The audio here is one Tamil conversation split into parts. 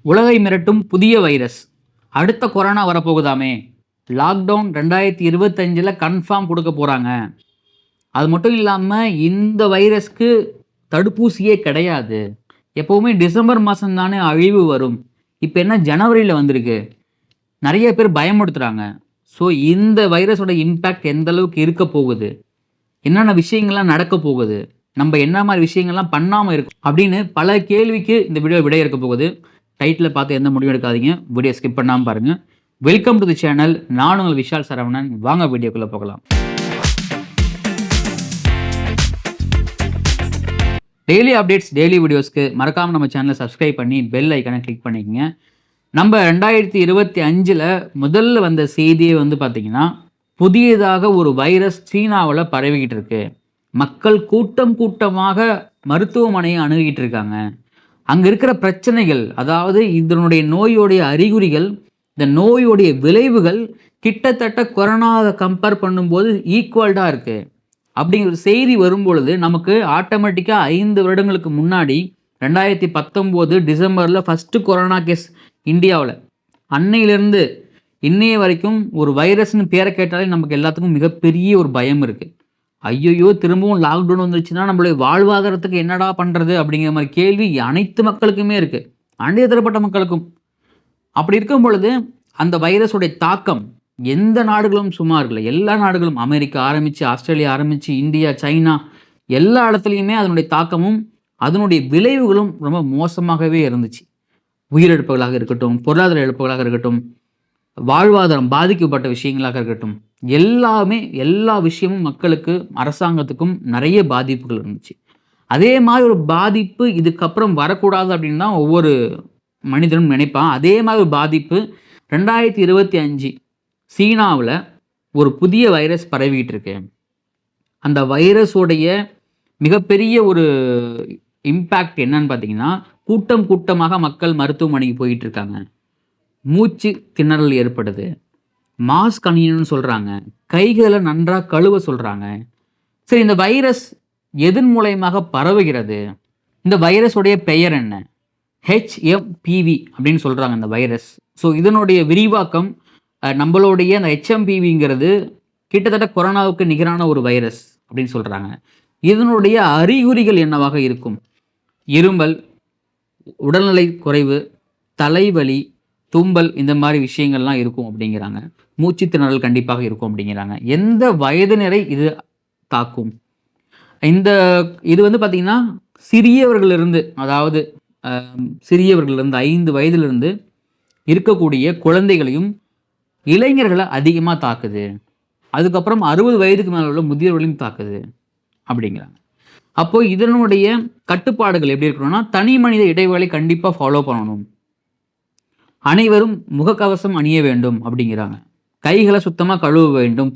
உலகை மிரட்டும் புதிய வைரஸ். அடுத்த கொரோனா வரப்போகுதாமே. லாக்டவுன் 2025 கன்ஃபார்ம் கொடுக்க போகிறாங்க. அது மட்டும் இல்லாமல் இந்த வைரஸ்க்கு தடுப்பூசியே கிடையாது. எப்போவுமே டிசம்பர் மாதம் தானே அழிவு வரும். இப்போ என்ன ஜனவரியில் வந்திருக்கு. நிறைய பேர் பயமுடுத்துகிறாங்க. ஸோ இந்த வைரஸோட இம்பேக்ட் எந்த அளவுக்கு இருக்க போகுது, என்னென்ன விஷயங்கள்லாம் நடக்க போகுது, நம்ம என்ன மாதிரி விஷயங்கள்லாம் பண்ணாமல் இருக்கும் அப்படின்னு பல கேள்விக்கு இந்த வீடியோ விடை இருக்க போகுது. டைட்டில் பார்த்து எந்த முடிவும் எடுக்காதீங்க. வீடியோ ஸ்கிப் பண்ணாமல் பாருங்கள். Welcome to the channel. நான் உங்கள் விஷால் சரவணன். வாங்க வீடியோக்குள்ளே போகலாம். டெய்லி அப்டேட்ஸ், டெய்லி வீடியோஸ்க்கு மறக்காமல் நம்ம சேனலை சப்ஸ்கிரைப் பண்ணி பெல் ஐக்கானை கிளிக் பண்ணிக்கோங்க. நம்ம 2025 முதல்ல வந்த செய்தியே பார்த்திங்கன்னா, புதியதாக ஒரு வைரஸ் சீனாவில் பரவிக்கிட்டு இருக்கு. மக்கள் கூட்டம் கூட்டமாக மருத்துவமனையை அணுகிட்டு இருக்காங்க. அங்கே இருக்கிற பிரச்சனைகள், அதாவது இதனுடைய நோயோடைய அறிகுறிகள், இந்த நோயோடைய விளைவுகள் கிட்டத்தட்ட கொரோனாவை கம்பேர் பண்ணும்போது ஈக்குவல்டாக இருக்குது அப்படிங்கிற செய்தி வரும்பொழுது நமக்கு ஆட்டோமேட்டிக்காக 5 வருடங்களுக்கு முன்னாடி 2019 டிசம்பரில் ஃபஸ்ட்டு கொரோனா கேஸ் இந்தியாவில், அன்னையிலேருந்து இன்னைய வரைக்கும் ஒரு வைரஸ்னு பேரை கேட்டாலே நமக்கு எல்லாத்துக்கும் மிகப்பெரிய ஒரு பயம் இருக்குது. ஐயோ திரும்பவும் லாக்டவுன் வந்துருச்சுன்னா நம்மளுடைய வாழ்வாதாரத்துக்கு என்னடா பண்ணுறது அப்படிங்கிற மாதிரி கேள்வி அனைத்து மக்களுக்குமே இருக்குது, அண்டைய தரப்பட்ட மக்களுக்கும். அப்படி இருக்கும் பொழுது அந்த வைரஸுடைய தாக்கம் எந்த நாடுகளும் சும்மா இருக்கல. எல்லா நாடுகளும், அமெரிக்கா ஆரம்பித்து, ஆஸ்திரேலியா ஆரம்பித்து, இந்தியா, சைனா, எல்லா இடத்துலையுமே அதனுடைய தாக்கமும் அதனுடைய விளைவுகளும் ரொம்ப மோசமாகவே இருந்துச்சு. உயிரிழப்புகளாக இருக்கட்டும், பொருளாதார இழப்புகளாக இருக்கட்டும், வாழ்வாதாரம் பாதிக்கப்பட்ட விஷயங்களாக இருக்கட்டும், எல்லா விஷயமும் மக்களுக்கு, அரசாங்கத்துக்கும் நிறைய பாதிப்புகள் இருந்துச்சு. அதே மாதிரி ஒரு பாதிப்பு இதுக்கப்புறம் வரக்கூடாது அப்படின்னு தான் ஒவ்வொரு மனிதனும் நினைப்பான். அதே மாதிரி ஒரு பாதிப்பு 2025 சீனாவில் ஒரு புதிய வைரஸ் பரவிக்கிட்டு இருக்கு. அந்த வைரஸோடைய மிகப்பெரிய ஒரு இம்பேக்ட் என்னன்னு பார்த்தீங்கன்னா, கூட்டம் கூட்டமாக மக்கள் மருத்துவமனைக்கு போயிட்டு இருக்காங்க. மூச்சு திணறல் ஏற்படுது. மாஸ்க் அணியணும்னு சொல்கிறாங்க. கைகளை நன்றாக கழுவ சொல்கிறாங்க. சரி, இந்த வைரஸ் எதன் மூலயமாக பரவுகிறது? இந்த வைரஸுடைய பெயர் என்ன? HMPV அப்படின்னு சொல்கிறாங்க இந்த வைரஸ். ஸோ இதனுடைய விரிவாக்கம் நம்மளுடைய அந்த HMPVங்கிறது கிட்டத்தட்ட கொரோனாவுக்கு நிகரான ஒரு வைரஸ் அப்படின்னு சொல்கிறாங்க. இதனுடைய அறிகுறிகள் என்னவாக இருக்கும்? இருமல், உடல்நிலை குறைவு, தலைவலி, தும்பல், இந்த மாதிரி விஷயங்கள்லாம் இருக்கும் அப்படிங்கிறாங்க. மூச்சு திணறல் கண்டிப்பாக இருக்கும் அப்படிங்கிறாங்க. எந்த வயதினரை இது தாக்கும்? இது பார்த்திங்கன்னா சிறியவர்களிலிருந்து, அதாவது சிறியவர்களிலிருந்து 5 வயதிலிருந்து இருக்கக்கூடிய குழந்தைகளையும் இளைஞர்களை அதிகமாக தாக்குது. அதுக்கப்புறம் 60 வயதுக்கு மேலே உள்ள முதியவர்களையும் தாக்குது அப்படிங்கிறாங்க. அப்போது இதனுடைய கட்டுப்பாடுகள் எப்படி இருக்கணும்னா, தனி மனித இடைவேளை கண்டிப்பாக ஃபாலோ பண்ணணும். அனைவரும் முகக்கவசம் அணிய வேண்டும் அப்படிங்கிறாங்க. கைகளை சுத்தமாக கழுவ வேண்டும்.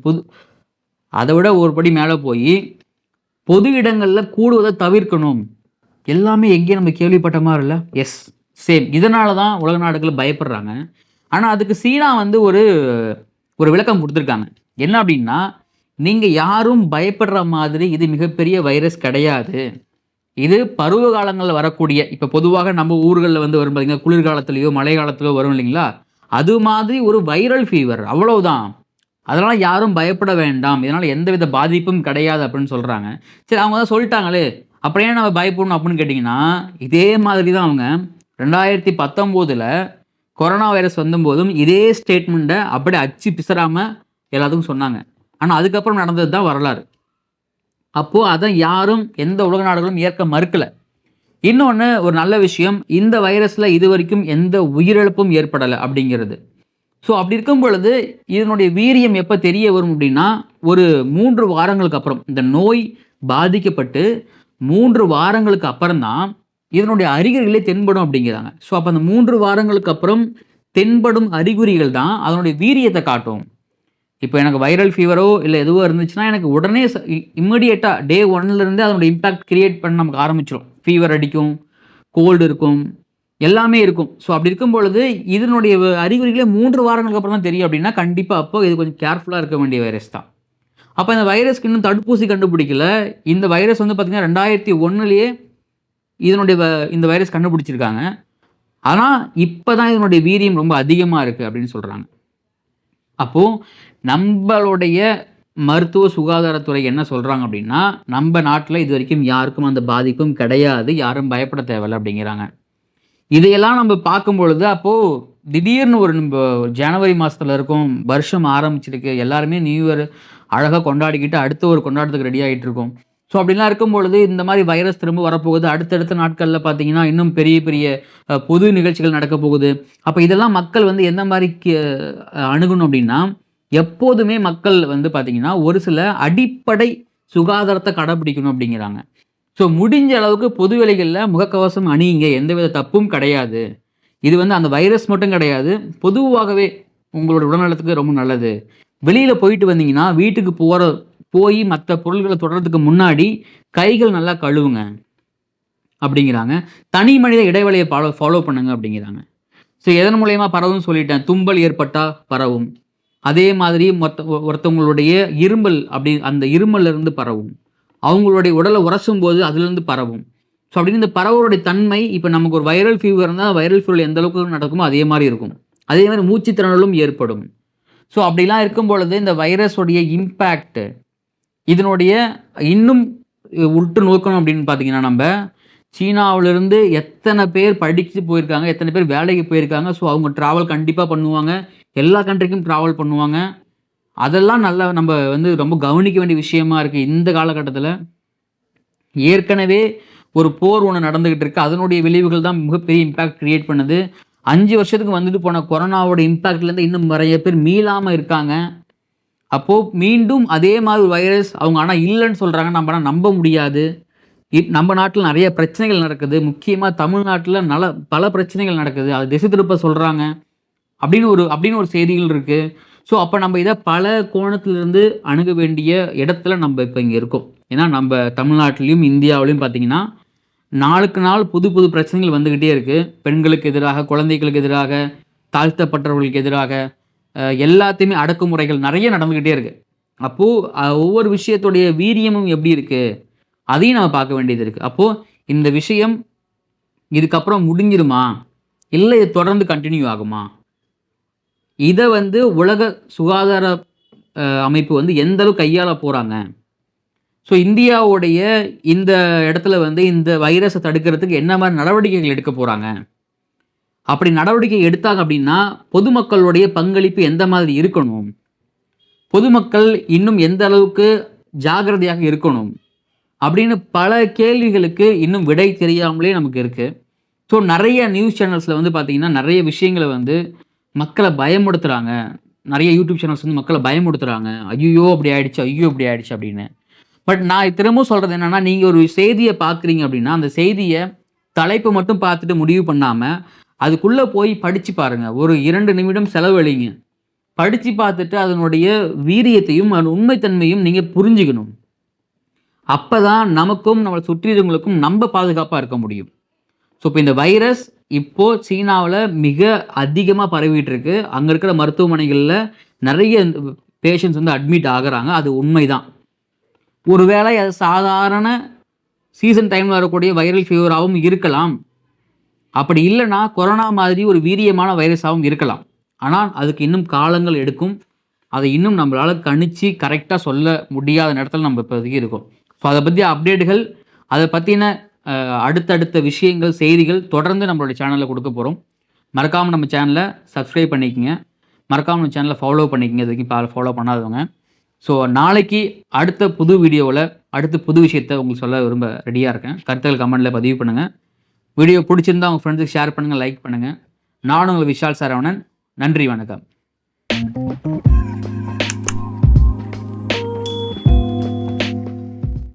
அதை விட ஒரு படி மேலே போய் பொது இடங்களில் கூடுவதை தவிர்க்கணும். எல்லாமே எங்கேயும் நம்ம கேள்விப்பட்ட மாதிரி இல்லை. Yes, same. இதனால தான் உலக நாடுகள் பயப்படுறாங்க. ஆனால் அதுக்கு சீனா ஒரு விளக்கம் கொடுத்துருக்காங்க. என்ன அப்படின்னா, நீங்கள் யாரும் பயப்படுற மாதிரி இது மிகப்பெரிய வைரஸ் கிடையாது. இது பருவ காலங்களில் வரக்கூடிய, இப்போ பொதுவாக நம்ம ஊர்களில் வரும் பார்த்தீங்கன்னா, குளிர்காலத்துலேயோ மழை காலத்திலோ வரும் இல்லைங்களா, அது மாதிரி ஒரு வைரல் ஃபீவர், அவ்வளவுதான். அதனால் யாரும் பயப்பட வேண்டாம், இதனால் எந்தவித பாதிப்பும் கிடையாது அப்படின்னு சொல்கிறாங்க. சரி, அவங்க தான் சொல்லிட்டாங்களே, அப்படியே நம்ம பயப்படணும் அப்படின்னு கேட்டிங்கன்னா, இதே மாதிரி தான் அவங்க 2019 கொரோனா வைரஸ் வந்தபோதும் இதே ஸ்டேட்மெண்ட்டை அப்படியே அச்சு பிசறாமல் எல்லாத்துக்கும் சொன்னாங்க. ஆனால் அதுக்கப்புறம் நடந்தது தான் வரலாறு. அப்போது அதை யாரும், எந்த உலக நாடுகளும் ஏற்க மறுக்கலை. இன்னொன்று, ஒரு நல்ல விஷயம், இந்த வைரஸில் இது வரைக்கும் எந்த உயிரிழப்பும் ஏற்படலை அப்படிங்கிறது. ஸோ அப்படி இருக்கும் பொழுது இதனுடைய வீரியம் எப்போ தெரிய வரும் அப்படின்னா, ஒரு 3 வாரங்களுக்கு அப்புறம், இந்த நோய் பாதிக்கப்பட்டு 3 வாரங்களுக்கு அப்புறம் தான் இதனுடைய அறிகுறிகளே தென்படும் அப்படிங்கிறாங்க. ஸோ அப்போ அந்த 3 வாரங்களுக்கு அப்புறம் தென்படும் அறிகுறிகள் தான் அதனுடைய வீரியத்தை காட்டும். இப்போ எனக்கு வைரல் ஃபீவரோ இல்லை எதுவோ இருந்துச்சுன்னா எனக்கு உடனே இம்மிடியேட்டாக டே 1லேருந்தே அதனுடைய இம்பேக்ட் கிரியேட் பண்ண நமக்கு ஆரம்பிச்சிடும். ஃபீவர் அடிக்கும், கோல்டு இருக்கும், எல்லாமே இருக்கும். ஸோ அப்படி இருக்கும் பொழுது இதனுடைய அறிகுறிகளே 3 வாரங்களுக்கு அப்புறம் தான் தெரியும் அப்படின்னா, கண்டிப்பாக அப்போ இது கொஞ்சம் கேர்ஃபுல்லாக இருக்க வேண்டிய வைரஸ் தான். அப்போ இந்த வைரஸ்க்கு இன்னும் தடுப்பூசி கண்டுபிடிக்கல. இந்த வைரஸ் பார்த்திங்கன்னா 2001 இதனுடைய இந்த வைரஸ் கண்டுபிடிச்சிருக்காங்க. ஆனால் இப்போ தான் இதனுடைய வீரியம் ரொம்ப அதிகமாக இருக்குது அப்படின்னு சொல்கிறாங்க. அப்போது நம்மளுடைய மருத்துவ சுகாதாரத்துறை என்ன சொல்கிறாங்க அப்படின்னா, நம்ம நாட்டில் இது வரைக்கும் யாருக்கும் அந்த பாதிப்பும் கிடையாது, யாரும் பயப்பட தேவையில்ல அப்படிங்கிறாங்க. இதையெல்லாம் நம்ம பார்க்கும் பொழுது, அப்போது திடீர்னு ஒரு நம்ம ஜனவரி மாதத்தில் இருக்கோம், வருஷம் ஆரம்பிச்சிருக்கு, எல்லாருமே நியூ இயர் அழகாக கொண்டாடிக்கிட்டு அடுத்த ஒரு கொண்டாட்டத்துக்கு ரெடி ஆகிட்டு இருக்கோம். ஸோ அப்படிலாம் இருக்கும் பொழுது இந்த மாதிரி வைரஸ் திரும்ப வரப்போகுது. அடுத்தடுத்த நாட்களில் பார்த்தீங்கன்னா இன்னும் பெரிய பெரிய பொது நிகழ்ச்சிகள் நடக்க போகுது. அப்போ இதெல்லாம் மக்கள் வந்து எந்த மாதிரி அணுகணும் அப்படின்னா, எப்போதுமே மக்கள் வந்து பார்த்தீங்கன்னா ஒரு சில அடிப்படை சுகாதாரத்தை கடைப்பிடிக்கணும் அப்படிங்கிறாங்க. ஸோ முடிஞ்ச அளவுக்கு பொது வேளைகளில் முகக்கவசம் அணியுங்க, எந்தவித தப்பும் கிடையாது. இது வந்து அந்த வைரஸ் மட்டும் கிடையாது, பொதுவாகவே உங்களோட உடல்நலத்துக்கு ரொம்ப நல்லது. வெளியில் போயிட்டு வந்தீங்கன்னா வீட்டுக்கு போய் மற்ற பொருள்களை தொடர்றதுக்கு முன்னாடி கைகள் நல்லா கழுவுங்க அப்படிங்கிறாங்க. தனி மனித இடைவெளியை ஃபாலோ பண்ணுங்க அப்படிங்கிறாங்க. ஸோ எதன் மூலயமா பரவும் சொல்லிட்டேன், தும்பல் ஏற்பட்டால் பரவும். அதே மாதிரி ஒருத்தவங்களுடைய இருமல் அந்த இருமல்ல இருந்து பரவும். அவங்களுடைய உடலை உரசும் போது அதுலேருந்து பரவும். ஸோ அப்படின்னு இந்த பரவலுடைய தன்மை இப்போ நமக்கு ஒரு வைரல் ஃபீவர் இருந்தால் வைரல் ஃபீவர் எந்த அளவுக்கு நடக்குமோ அதே மாதிரி இருக்கும். அதே மாதிரி மூச்சுத்திணறலும் ஏற்படும். ஸோ அப்படிலாம் இருக்கும் பொழுது இந்த வைரஸோடைய இம்பேக்ட் இதனுடைய இன்னும் உற்று நோக்கணும் அப்படின்னு பார்த்தீங்கன்னா, நம்ம சீனாவிலிருந்து எத்தனை பேர் படித்து போயிருக்காங்க, எத்தனை பேர் வேலைக்கு போயிருக்காங்க. ஸோ அவங்க ட்ராவல் கண்டிப்பாக பண்ணுவாங்க, எல்லா கண்ட்ரிக்கும் ட்ராவல் பண்ணுவாங்க. அதெல்லாம் நல்லா நம்ம வந்து ரொம்ப கவனிக்க வேண்டிய விஷயமா இருக்குது. இந்த காலகட்டத்தில் ஏற்கனவே ஒரு போர் ஒன்று நடந்துக்கிட்டு இருக்குது, அதனுடைய விளைவுகள் தான் மிகப்பெரிய இம்பேக்ட் க்ரியேட் பண்ணுது. 5 வருஷத்துக்கு வந்துட்டு போன கொரோனாவோட இம்பேக்ட்லேருந்து இன்னும் நிறைய பேர் மீளாமல் இருக்காங்க. அப்போது மீண்டும் அதே மாதிரி வைரஸ் அவங்க ஆனால் இல்லைன்னு சொல்கிறாங்க, நம்ம நம்ப முடியாது. நம்ம நாட்டில் நிறைய பிரச்சனைகள் நடக்குது, முக்கியமாக தமிழ்நாட்டில் பல பிரச்சனைகள் நடக்குது, அது திசை திருப்ப சொல்கிறாங்க அப்படின்னு ஒரு செய்திகள் இருக்குது. ஸோ அப்போ நம்ம இதை பல கோணத்திலிருந்து அணுக வேண்டிய இடத்துல நம்ம இப்போ இங்கே இருக்கோம். ஏன்னா நம்ம தமிழ்நாட்டிலையும் இந்தியாவிலையும் பார்த்திங்கன்னா நாளுக்கு நாள் புது புது பிரச்சனைகள் வந்துக்கிட்டே இருக்குது. பெண்களுக்கு எதிராக, குழந்தைகளுக்கு எதிராக, தாழ்த்தப்பட்டவர்களுக்கு எதிராக எல்லாத்தையுமே அடக்குமுறைகள் நிறைய நடந்துக்கிட்டே இருக்குது. அப்போது ஒவ்வொரு விஷயத்துடைய வீரியமும் எப்படி இருக்குது அதையும் நம்ம பார்க்க வேண்டியது இருக்குது. அப்போது இந்த விஷயம் இதுக்கப்புறம் முடிஞ்சிருமா, இல்லை இது தொடர்ந்து கண்டினியூ ஆகுமா, இதை வந்து உலக சுகாதார அமைப்பு வந்து எந்த அளவுக்கு கையாள போகிறாங்க. ஸோ இந்தியாவுடைய இந்த இடத்துல வந்து இந்த வைரஸை தடுக்கிறதுக்கு என்ன மாதிரி நடவடிக்கைகள் எடுக்க போகிறாங்க, அப்படி நடவடிக்கை எடுத்தாங்க அப்படின்னா பொதுமக்களுடைய பங்களிப்பு எந்த மாதிரி இருக்கணும், பொதுமக்கள் இன்னும் எந்த அளவுக்கு ஜாகிரதையாக இருக்கணும் அப்படின்னு பல கேள்விகளுக்கு இன்னும் விடை தெரியாமலே நமக்கு இருக்குது. ஸோ நிறைய நியூஸ் சேனல்ஸில் வந்து பார்த்திங்கன்னா நிறைய விஷயங்களை வந்து மக்களை பயமுடுத்துகிறாங்க. நிறைய யூடியூப் சேனல்ஸ் வந்து மக்களை பயமுடுத்துகிறாங்க, ஐயோ அப்படி ஆயிடுச்சு, ஐயோ இப்படி ஆயிடுச்சு அப்படின்னு. பட் நான் திரும்பவும் சொல்கிறது என்னென்னா, நீங்கள் ஒரு செய்தியை பார்க்குறீங்க அப்படின்னா அந்த செய்தியை தலைப்பு மட்டும் பார்த்துட்டு முடிவு பண்ணாமல் அதுக்குள்ளே போய் படித்து பாருங்கள். ஒரு 2 நிமிடம் செலவழிங்க. படித்து பார்த்துட்டு அதனுடைய வீரியத்தையும் அதன் உண்மைத்தன்மையும் நீங்கள் புரிஞ்சுக்கணும். அப்போ தான் நமக்கும் நம்மளை சுற்றியவங்களுக்கும் நம்ம பாதுகாப்பாக இருக்க முடியும். ஸோ இப்போ இந்த வைரஸ் இப்போது சீனாவில் மிக அதிகமாக பரவிட்டு இருக்கு. அங்கே இருக்கிற மருத்துவமனைகளில் நிறைய பேஷண்ட்ஸ் வந்து அட்மிட் ஆகுறாங்க. அது உண்மைதான். ஒருவேளை அது சாதாரண சீசன் டைமில் வரக்கூடிய வைரல் ஃபீவராகவும் இருக்கலாம். அப்படி இல்லைன்னா கொரோனா மாதிரி ஒரு வீரியமான வைரஸாகவும் இருக்கலாம். ஆனால் அதுக்கு இன்னும் காலங்கள் எடுக்கும். அதை இன்னும் நம்மளால் கணிச்சு கரெக்டாக சொல்ல முடியாத நேரத்தில் நம்ம இப்போதைக்கு இருக்கோம். ஸோ அதை பற்றி அப்டேட்டுகள், அதை பற்றின அடுத்தடுத்த விஷயங்கள், செய்திகள் தொடர்ந்து நம்மளுடைய சேனலில் கொடுக்க போகிறோம். மறக்காமல் நம்ம சேனலை சப்ஸ்கிரைப் பண்ணிக்கோங்க, மறக்காமல் நம்ம சேனலை ஃபாலோ பண்ணிக்கோங்க இது வரைக்கும் ஃபாலோ பண்ணாதவங்க. ஸோ நாளைக்கு அடுத்த புது வீடியோவில் அடுத்த புது விஷயத்தை உங்களுக்கு சொல்ல ரெடியாக இருக்கேன். கருத்துக்கள் கமெண்ட்டில் பதிவு பண்ணுங்கள். வீடியோ பிடிச்சிருந்தால் உங்கள் ஃப்ரெண்ட்ஸுக்கு ஷேர் பண்ணுங்கள், லைக் பண்ணுங்கள். நான் உங்கள் விஷால் சரவணன். நன்றி, வணக்கம்.